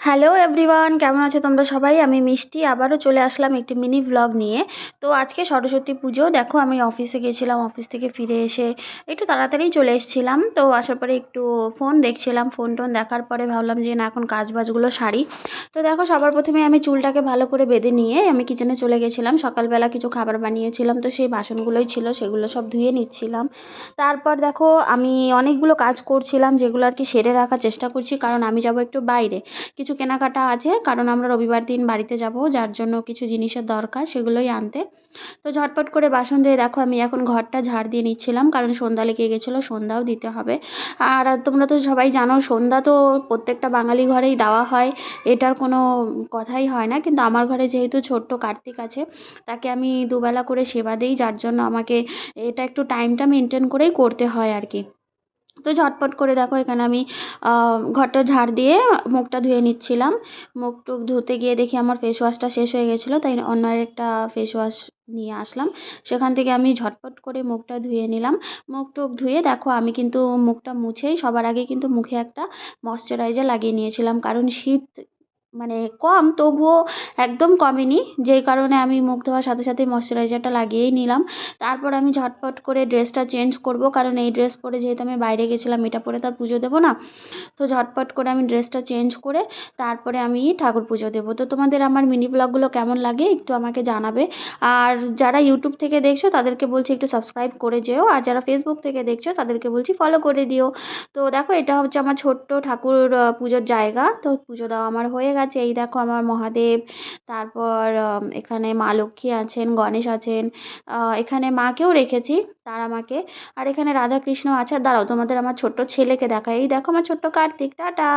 Hello everyone, কেমন আছো তোমরা সবাই? আমি মিষ্টি আবারও চলে আসলাম একটি মিনি ভ্লগ নিয়ে। তো আজকে সরস্বতী পুজো। দেখো আমি অফিসে গেছিলাম, অফিস থেকে ফিরে এসে একটু তাড়াতাড়ি চলে এসেছিলাম। তো আসার পরে একটু ফোন দেখছিলাম, ফোন দেখার পরে ভাবলাম যে না, এখন কাজবাজগুলো সারি। তো দেখো সবার প্রথমে আমি চুলটাকে ভালো করে বেঁধে নিয়ে আমি কিচেনে চলে গেছিলাম। সকালবেলা কিছু খাবার বানিয়েছিলাম, তো সেই বাসনগুলোই ছিল, সেগুলো সব ধুয়ে নিচ্ছিলাম। তারপর দেখো আমি অনেকগুলো কাজ করছিলাম, যেগুলো আর কি সেরে রাখার চেষ্টা করছি, কারণ আমি যাব একটু বাইরে। কিছু কেনাকাটা আছে, কারণ আমরা রবিবার দিন বাড়িতে যাব, যার জন্য কিছু জিনিসের দরকার, সেগুলোই আনতে। তো ঝটপট করে বাসন ধুয়ে দেখো আমি এখন ঘরটা ঝাড় দিয়ে নিচ্ছিলাম, কারণ সন্ধ্যা লেগে গেছিলো, সন্ধ্যাও দিতে হবে। আর তোমরা তো সবাই জানো সন্ধ্যা তো প্রত্যেকটা বাঙালি ঘরেই দেওয়া হয়, এটার কোনো কথাই হয় না। কিন্তু আমার ঘরে যেহেতু ছোট্ট কার্তিক আছে, তাকে আমি দুবেলা করে সেবা দিই, যার জন্য আমাকে এটা একটু টাইমটা মেনটেন করেই করতে হয় আর কি। তো ঝটপট করে দেখো এখানে আমি ঘরটা ঝাড় দিয়ে মুখটা ধুয়ে নিচ্ছিলাম। মুখ টুখ ধুতে গিয়ে দেখি আমার ফেস ওয়াশটা শেষ হয়ে গেছিলো, তাই অন্য আরেকটা ফেস ওয়াশ নিয়ে আসলাম। সেখান থেকে আমি ঝটপট করে মুখটা ধুয়ে নিলাম। মুখ টুখ ধুয়ে দেখো আমি কিন্তু মুখটা মুছেই সবার আগে কিন্তু মুখে একটা ময়শ্চারাইজার লাগিয়ে নিয়েছিলাম, কারণ শীত মানে কম, তবুও একদম কমেনি, যেই কারণে আমি মুখ ধোয়ার সাথে সাথেই ময়শ্চারাইজারটা লাগিয়েই নিলাম। তারপর আমি ঝটপট করে ড্রেসটা চেঞ্জ করব, কারণ এই ড্রেস পরে যেহেতু আমি বাইরে গেছিলাম, এটা পরে তো আর পুজো দেবো না। তো ঝটপট করে আমি ড্রেসটা চেঞ্জ করে তারপরে আমি ঠাকুর পুজো দেবো। তো তোমাদের আমার মিনি ব্লগগুলো কেমন লাগে একটু আমাকে জানাবে। আর যারা ইউটিউব থেকে দেখছো তাদেরকে বলছি একটু সাবস্ক্রাইব করে যেও, আর যারা ফেসবুক থেকে দেখছো তাদেরকে বলছি ফলো করে দিও। তো দেখো এটা হচ্ছে আমার ছোট্ট ঠাকুর পুজোর জায়গা। তো পুজো দেওয়া আমার হয়ে গেছে। এই দেখো আমার মহাদেব, তারপর এখানে মা লক্ষ্মী আছেন, গণেশ আছেন, এখানে মাকেও রেখেছি, তারা মাকে। আর এখানে রাধা কৃষ্ণ আছে। আর দাঁড়াও তোমাদের আমার ছোট্ট ছেলেকে দেখাই। এই দেখো আমার ছোট্ট কার্তিক, টাটা।